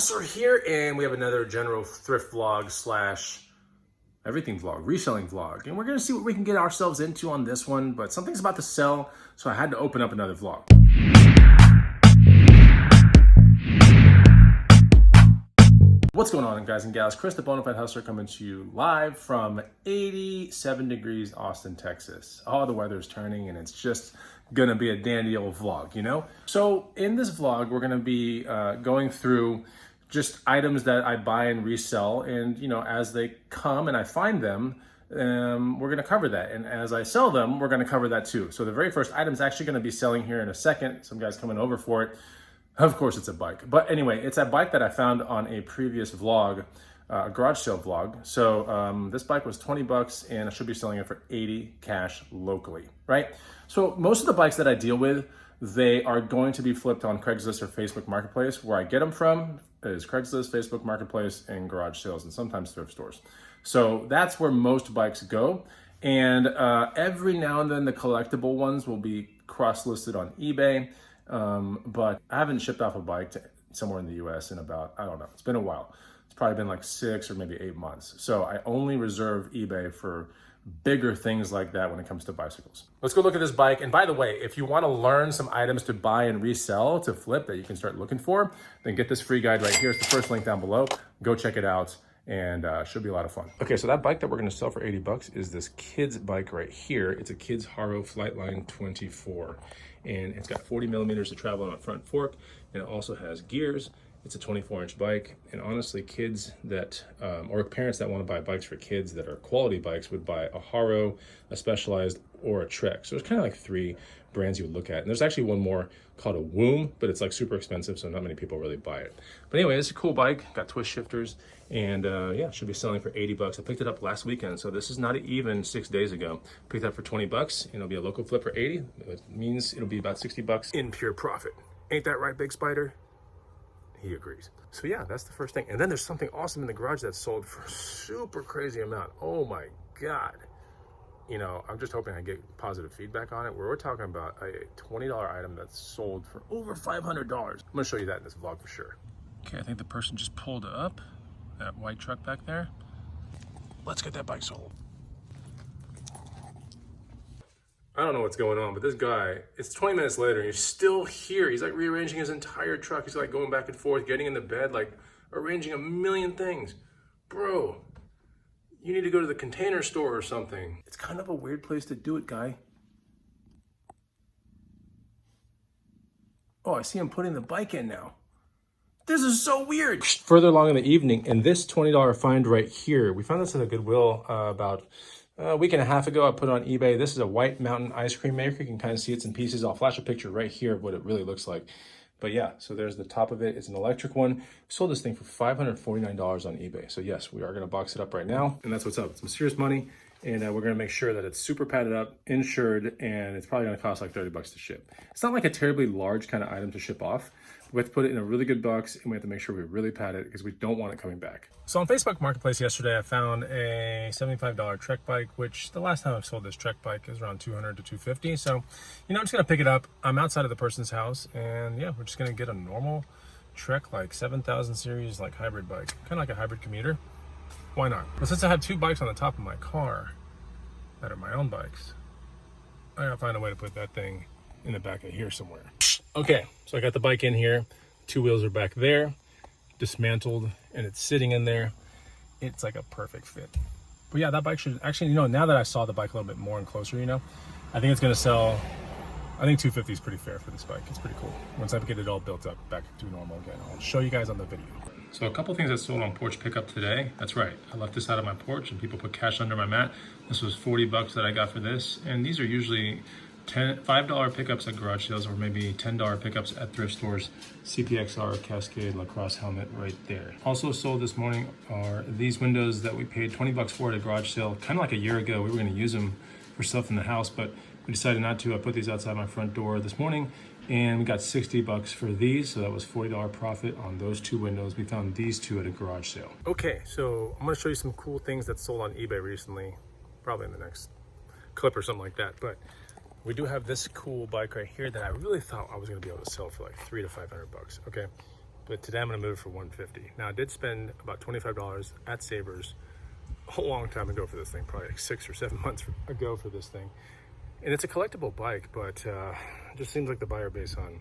Hustler here, and we have another general thrift vlog slash everything vlog, reselling vlog. And we're gonna see what we can get ourselves into on this one, but something's about to sell, so I had to open up another vlog. What's going on, guys and gals? Chris, the Bonafide Hustler, coming to you live from 87 degrees Austin, Texas. Oh, the weather's turning and it's just gonna be a dandy old vlog, you know? So in this vlog, we're gonna be going through just items that I buy and resell, and you know, as they come and I find them, we're gonna cover that. And as I sell them, we're gonna cover that too. So the very first item is actually gonna be selling here in a second. Some guy's coming over for it. Of course, it's a bike. But anyway, it's a bike that I found on a previous vlog, a garage sale vlog. So this bike was 20 bucks and I should be selling it for 80 cash locally, right? So most of the bikes that I deal with, they are going to be flipped on Craigslist or Facebook Marketplace. Where I get them from is Craigslist, Facebook Marketplace, and garage sales, and sometimes thrift stores. So that's where most bikes go. And every now and then the collectible ones will be cross-listed on eBay. But I haven't shipped off a bike to somewhere in the US in about, I don't know, it's been a while. It's probably been like 6 or maybe 8 months. So I only reserve eBay for bigger things like that when it comes to bicycles. Let's go look at this bike. And by the way, if you want to learn some items to buy and resell, to flip, that you can start looking for, then get this free guide right here. It's the first link down below. Go check it out, and should be a lot of fun. Okay, so that bike that we're going to sell for 80 bucks is this kid's bike right here. It's a kid's Haro Flightline 24, and it's got 40 millimeters to travel on a front fork, and it also has gears. It's a 24-inch bike, and honestly, kids that, or parents that want to buy bikes for kids that are quality bikes would buy a Haro, a Specialized, or a Trek. So there's kind of like 3 brands you would look at. And there's actually one more called a Woom, but it's like super expensive, so not many people really buy it. But anyway, it's a cool bike, got twist shifters, and yeah, should be selling for 80 bucks. I picked it up last weekend, so this is not even 6 days ago. Picked it up for 20 bucks, and it'll be a local flip for 80. It means it'll be about 60 bucks in pure profit. Ain't that right, Big Spider? He agrees. So yeah, that's the first thing. And then there's something awesome in the garage that's sold for a super crazy amount. Oh my God. You know, I'm just hoping I get positive feedback on it, where we're talking about a $20 item that's sold for over $500. I'm gonna show you that in this vlog for sure. Okay, I think the person just pulled up, that white truck back there. Let's get that bike sold. I don't know what's going on, but this guy, it's 20 minutes later and he's still here. He's like rearranging his entire truck. He's like going back and forth, getting in the bed, like arranging a million things. Bro, you need to go to the Container Store or something. It's kind of a weird place to do it, guy. Oh, I see him putting the bike in now. This is so weird. Further along in the evening, and this $20 find right here, we found this at a Goodwill about a week and a half ago. I put it on eBay. This is a White Mountain ice cream maker. You can kind of see it's in pieces. I'll flash a picture right here of what it really looks like. But yeah, so there's the top of it. It's an electric one. Sold this thing for $549 on eBay. So yes, we are gonna box it up right now. And that's what's up. It's some serious money. And we're gonna make sure that it's super padded up, insured, and it's probably gonna cost like 30 bucks to ship. It's not like a terribly large kind of item to ship off. We have to put it in a really good box, and we have to make sure we really pad it because we don't want it coming back. So on Facebook Marketplace yesterday, I found a $75 Trek bike, which the last time I've sold this Trek bike is around $200 to $250. So, you know, I'm just gonna pick it up. I'm outside of the person's house, and yeah, we're just gonna get a normal Trek, like 7000 series, like hybrid bike, kind of like a hybrid commuter. Why not? But since I have 2 bikes on the top of my car that are my own bikes, I gotta find a way to put that thing in the back of here somewhere. Okay, so I got the bike in here. 2 wheels are back there, dismantled, and it's sitting in there. It's like a perfect fit. But yeah, that bike should actually, you know, now that I saw the bike a little bit more and closer, you know, I think it's gonna sell. I think 250 is pretty fair for this bike. It's pretty cool. Once I get it all built up back to normal again, I'll show you guys on the video. So a couple things that sold on Porch pickup today. That's right, I left this out of my porch and people put cash under my mat. This was 40 bucks that I got for this. And these are usually $5 pickups at garage sales, or maybe $10 pickups at thrift stores. CPXR Cascade lacrosse helmet right there. Also sold this morning are these windows that we paid 20 bucks for at a garage sale, kind of like a year ago. We were gonna use them for stuff in the house, but we decided not to. I put these outside my front door this morning, and we got 60 bucks for these. So that was $40 profit on those 2 windows. We found these 2 at a garage sale. Okay, so I'm gonna show you some cool things that sold on eBay recently, probably in the next clip or something like that. But we do have this cool bike right here that I really thought I was gonna be able to sell for like $300 to $500 bucks. Okay, but today I'm gonna move it for 150. Now I did spend about $25 at Savers a long time ago for this thing, probably like 6 or 7 months ago for this thing. And it's a collectible bike, but it just seems like the buyer base on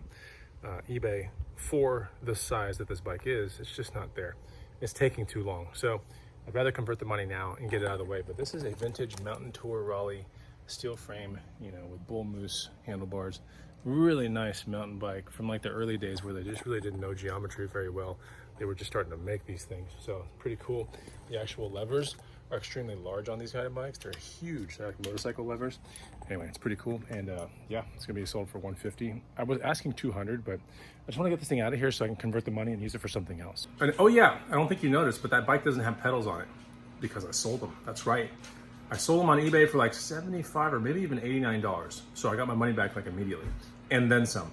eBay for the size that this bike is, it's just not there. It's taking too long. So I'd rather convert the money now and get it out of the way. But this is a vintage Mountain Tour Raleigh steel frame, you know, with bull moose handlebars. Really nice mountain bike from like the early days where they just really didn't know geometry very well. They were just starting to make these things. So pretty cool. The actual levers are extremely large on these kind of bikes. They're huge. They're like motorcycle levers. Anyway, it's pretty cool. And yeah, it's gonna be sold for 150. I was asking 200, but I just want to get this thing out of here so I can convert the money and use it for something else. And oh yeah, I don't think you noticed, but that bike doesn't have pedals on it because I sold them. That's right. I sold them on eBay for like $75 or maybe even $89. So I got my money back like immediately and then some.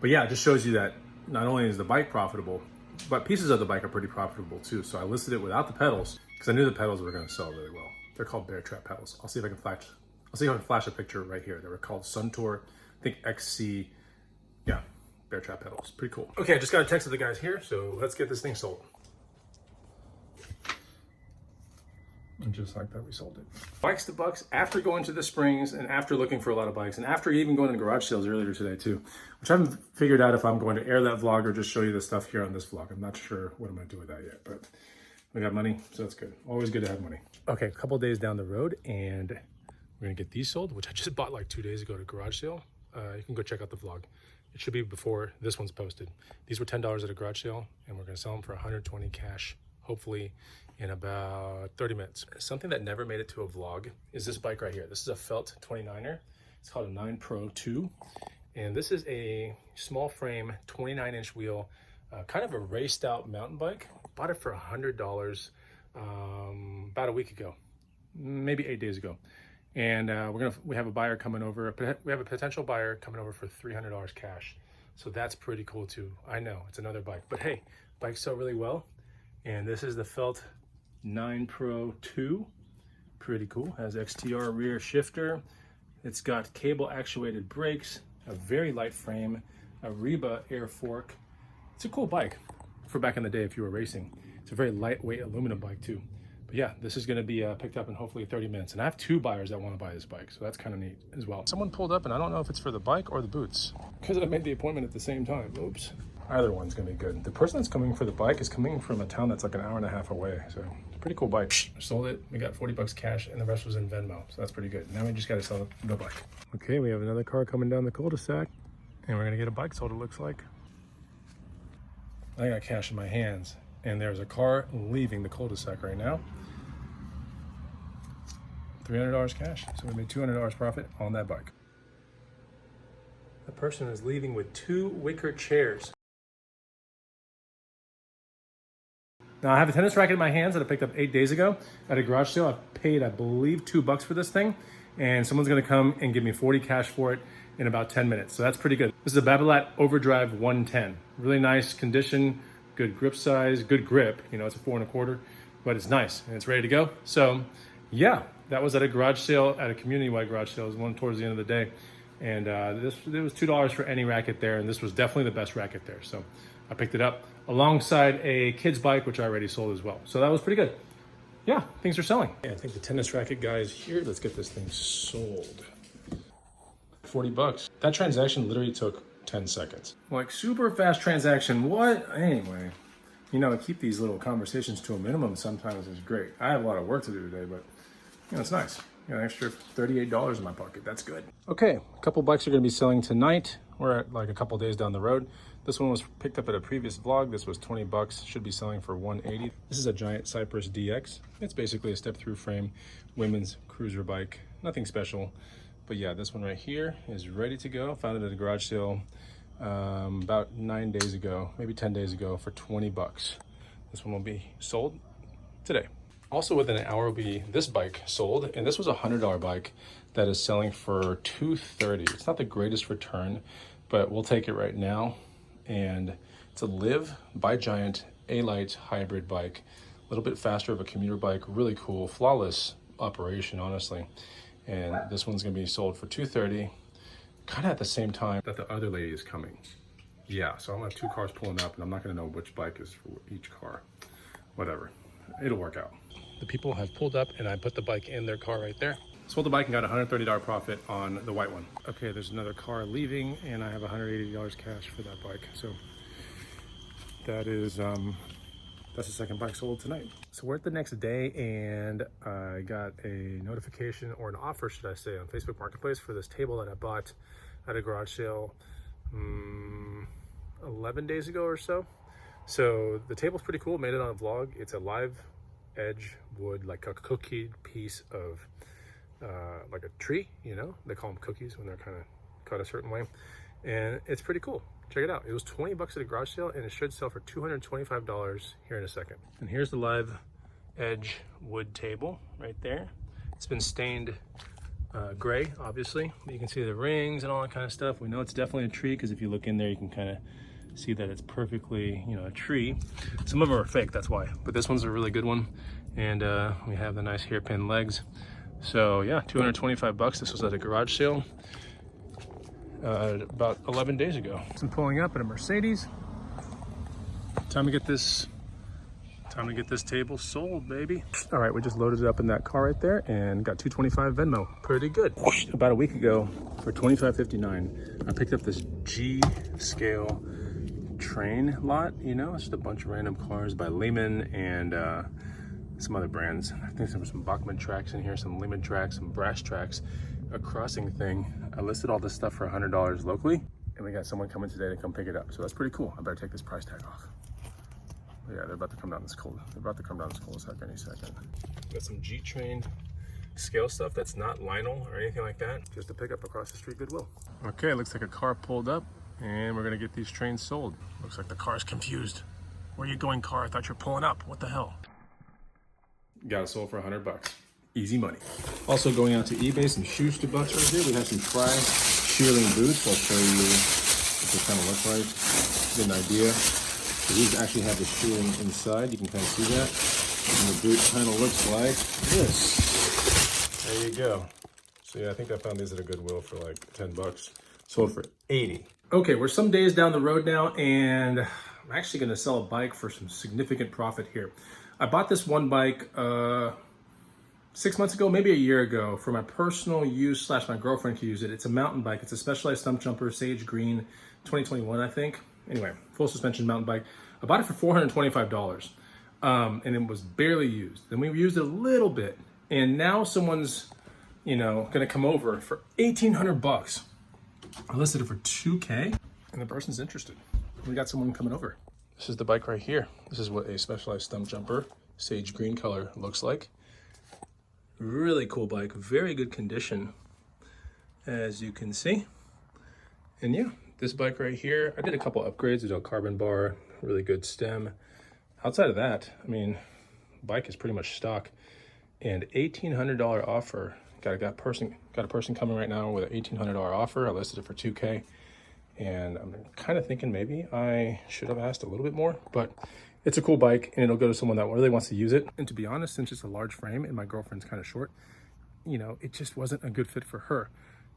But yeah, it just shows you that not only is the bike profitable, but pieces of the bike are pretty profitable too. So I listed it without the pedals because I knew the pedals were going to sell really well. They're called Bear Trap pedals. I'll see if I can flash a picture right here. They were called Suntour, I think XC, yeah, Bear Trap pedals. Pretty cool. Okay, I just got a text of the guys here, so let's get this thing sold. And just like that, we sold it. Bikes to bucks after going to the springs and after looking for a lot of bikes and after even going to garage sales earlier today too, which I haven't figured out if I'm going to air that vlog or just show you the stuff here on this vlog. I'm not sure what I'm going to do with that yet, but we got money, so that's good. Always good to have money. Okay, a couple days down the road and we're going to get these sold, which I just bought like 2 days ago at a garage sale. You can go check out the vlog. It should be before this one's posted. These were $10 at a garage sale and we're going to sell them for $120 cash, hopefully in about 30 minutes. Something that never made it to a vlog is this bike right here. This is a Felt 29er. It's called a 9 Pro 2. And this is a small frame, 29-inch wheel, kind of a raced out mountain bike. Bought it for $100 about a week ago, maybe 8 days ago. And we have a buyer coming over. We have a potential buyer coming over for $300 cash. So that's pretty cool too. I know it's another bike, but hey, bikes sell really well. And this is the Felt 9 Pro 2. Pretty cool. Has XTR rear shifter. It's got cable actuated brakes, a very light frame, a Reba air fork. It's a cool bike for back in the day if you were racing. It's a very lightweight aluminum bike too. But yeah, this is going to be picked up in hopefully 30 minutes. And I have 2 buyers that want to buy this bike, so that's kind of neat as well. Someone pulled up and I don't know if it's for the bike or the boots because I made the appointment at the same time. Oops. Either one's gonna be good. The person that's coming for the bike is coming from a town that's like an hour and a half away. So it's a pretty cool bike. I sold it, we got 40 bucks cash and the rest was in Venmo. So that's pretty good. Now we just gotta sell the bike. Okay, we have another car coming down the cul-de-sac and we're gonna get a bike sold, it looks like. I got cash in my hands and there's a car leaving the cul-de-sac right now. $300 cash. So we made $200 profit on that bike. The person is leaving with 2 wicker chairs. Now I have a tennis racket in my hands that I picked up 8 days ago at a garage sale. I paid, I believe, $2 for this thing. And someone's gonna come and give me 40 cash for it in about 10 minutes. So that's pretty good. This is a Babolat Overdrive 110. Really nice condition, good grip size, good grip. You know, it's a 4 1/4, but it's nice and it's ready to go. So yeah, that was at a garage sale, at a community-wide garage sale. It was one towards the end of the day. And it was $2 for any racket there. And this was definitely the best racket there. So I picked it up alongside a kid's bike, which I already sold as well. So that was pretty good. Yeah, things are selling. Yeah, I think the tennis racket guy is here. Let's get this thing sold. 40 bucks. That transaction literally took 10 seconds. Like super fast transaction. What? Anyway, you know, keep these little conversations to a minimum sometimes is great. I have a lot of work to do today, but you know, it's nice. You know, an extra $38 in my pocket. That's good. Okay, a couple bikes are gonna be selling tonight. We're at like a couple days down the road. This one was picked up at a previous vlog. This was 20 bucks, should be selling for 180. This is a Giant Cypress DX. It's basically a step-through frame, women's cruiser bike. Nothing special, but yeah, this one right here is ready to go. Found it at a garage sale about 9 days ago, maybe 10 days ago for 20 bucks. This one will be sold today. Also within an hour will be this bike sold, and this was a $100 bike that is selling for $230. It's not the greatest return, but we'll take it right now. And it's a Liv by Giant A-Lite hybrid bike, a little bit faster of a commuter bike, really cool, flawless operation, honestly. And this one's gonna be sold for $230, kind of at the same time that the other lady is coming. Yeah, so I'm gonna have 2 cars pulling up and I'm not gonna know which bike is for each car. Whatever, it'll work out. The people have pulled up and I put the bike in their car right there. Sold the bike and got a $130 profit on the white one. Okay, there's another car leaving and I have $180 cash for that bike. So that is, that's the second bike sold tonight. So we're at the next day and I got a notification, or an offer should I say, on Facebook Marketplace for this table that I bought at a garage sale 11 days ago or so. So the table's pretty cool, made it on a vlog. It's a live edge wood, like a cookie piece of like a tree, you know, they call them cookies when they're kind of cut a certain way, and it's pretty cool. Check it out. It was 20 bucks at a garage sale and it should sell for $225 here in a second. And here's the live edge wood table right there. It's been stained gray, obviously. You can see the rings and all that kind of stuff. We know it's definitely a tree because if you look in there, you can kind of see that it's perfectly, you know, a tree. Some of them are fake, that's why. But this one's a really good one. And we have the nice hairpin legs. So yeah, 225 bucks. This was at a garage sale about 11 days ago. I'm pulling up in a Mercedes. Time to get this table sold, baby. All right, we just loaded it up in that car right there and got 225 Venmo. Pretty good. About a week ago for $25.59, I picked up this G scale train lot. You know, it's just a bunch of random cars by Lehman and some other brands. I think there were some Bachmann tracks in here, some Lehman tracks, some Brass tracks, a crossing thing. I listed all this stuff for $100 locally, and we got someone coming today to come pick it up. So that's pretty cool. I better take this price tag off. But yeah, they're about to come down this cul-de-sac any second. Got some G-train scale stuff that's not Lionel or anything like that. Just a pickup across the street, Goodwill. Okay, looks like a car pulled up, and we're gonna get these trains sold. Looks like the car's confused. Where are you going, car? I thought you were pulling up. What the hell? Got it sold for 100 bucks. Easy money. Also going out to eBay, some shoes to butts right here. We have some Tri shearling boots. I'll show you what they kind of look like. Get an idea. So these actually have the shearling inside. You can kind of see that. And the boot kind of looks like this. There you go. So yeah, I think I found these at a Goodwill for like 10 bucks. Sold for 80. Okay, we're some days down the road now, and I'm actually gonna sell a bike for some significant profit here. I bought this one bike 6 months ago, maybe a year ago, for my personal use / my girlfriend can use it. It's a mountain bike. It's a Specialized Stump Jumper, Sage Green, 2021, I think. Anyway, full suspension mountain bike. I bought it for $425, and it was barely used. And we used it a little bit, and now someone's, you know, gonna come over for 1,800 bucks. I listed it for 2K, and the person's interested. We got someone coming over. This is the bike right here. This is what a Specialized Stump Jumper, Sage Green color, looks like. Really cool bike, very good condition, as you can see. And yeah, this bike right here, I did a couple upgrades. There's a carbon bar, really good stem. Outside of that, I mean, bike is pretty much stock. And $1,800 offer. Got a person coming right now with an $1,800 offer. I listed it for 2K. And I'm kind of thinking maybe I should have asked a little bit more, but it's a cool bike and it'll go to someone that really wants to use it. And to be honest, since it's a large frame and my girlfriend's kind of short, you know, it just wasn't a good fit for her.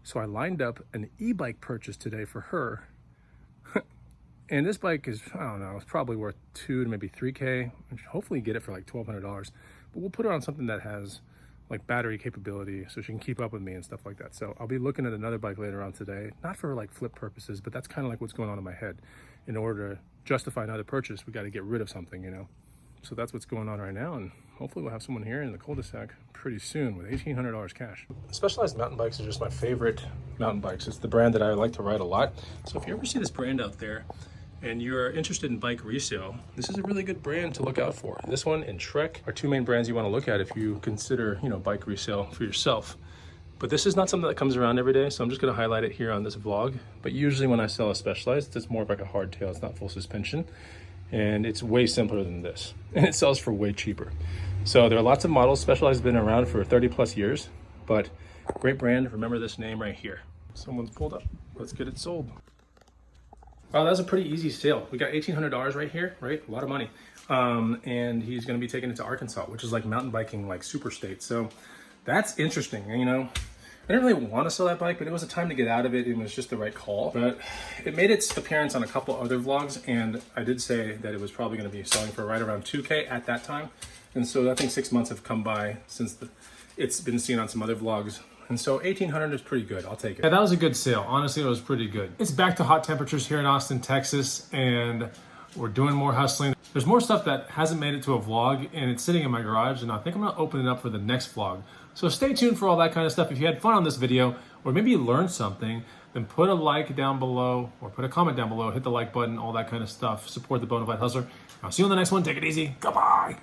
So I lined up an e-bike purchase today for her. And this bike is, I don't know, it's probably worth 2 to maybe 3K. Hopefully get it for like $1,200, but we'll put her on something that has like battery capability so she can keep up with me and stuff like that. So I'll be looking at another bike later on today, not for like flip purposes, but that's kind of like what's going on in my head. In order to justify another purchase, we got to get rid of something, you know? So that's what's going on right now. And hopefully we'll have someone here in the cul-de-sac pretty soon with $1,800 cash. Specialized mountain bikes are just my favorite mountain bikes. It's the brand that I like to ride a lot. So if you ever see this brand out there and you're interested in bike resale, this is a really good brand to look out for. This one and Trek are 2 main brands you want to look at if you consider, you know, bike resale for yourself. But this is not something that comes around every day, so I'm just going to highlight it here on this vlog. But usually when I sell a Specialized, it's more of like a hardtail. It's not full suspension, and it's way simpler than this, and it sells for way cheaper. So there are lots of models. Specialized has been around for 30 plus years, but great brand. Remember this name right here. Someone's pulled up. Let's get it sold. Wow, that was a pretty easy sale. We got $1,800 right here, right? A lot of money. And he's gonna be taking it to Arkansas, which is like mountain biking, like super state. So that's interesting, you know? I didn't really want to sell that bike, but it was a time to get out of it. It was just the right call. But it made its appearance on a couple other vlogs, and I did say that it was probably going to be selling for right around 2K at that time. And so I think 6 months have come by since it's been seen on some other vlogs. And so 1,800 is pretty good. I'll take it. Yeah, that was a good sale. Honestly, it was pretty good. It's back to hot temperatures here in Austin, Texas, and we're doing more hustling. There's more stuff that hasn't made it to a vlog, and it's sitting in my garage, and I think I'm gonna open it up for the next vlog. So stay tuned for all that kind of stuff. If you had fun on this video, or maybe you learned something, then put a like down below, or put a comment down below, hit the like button, all that kind of stuff. Support the Bonafide Hustler. I'll see you on the next one. Take it easy. Goodbye.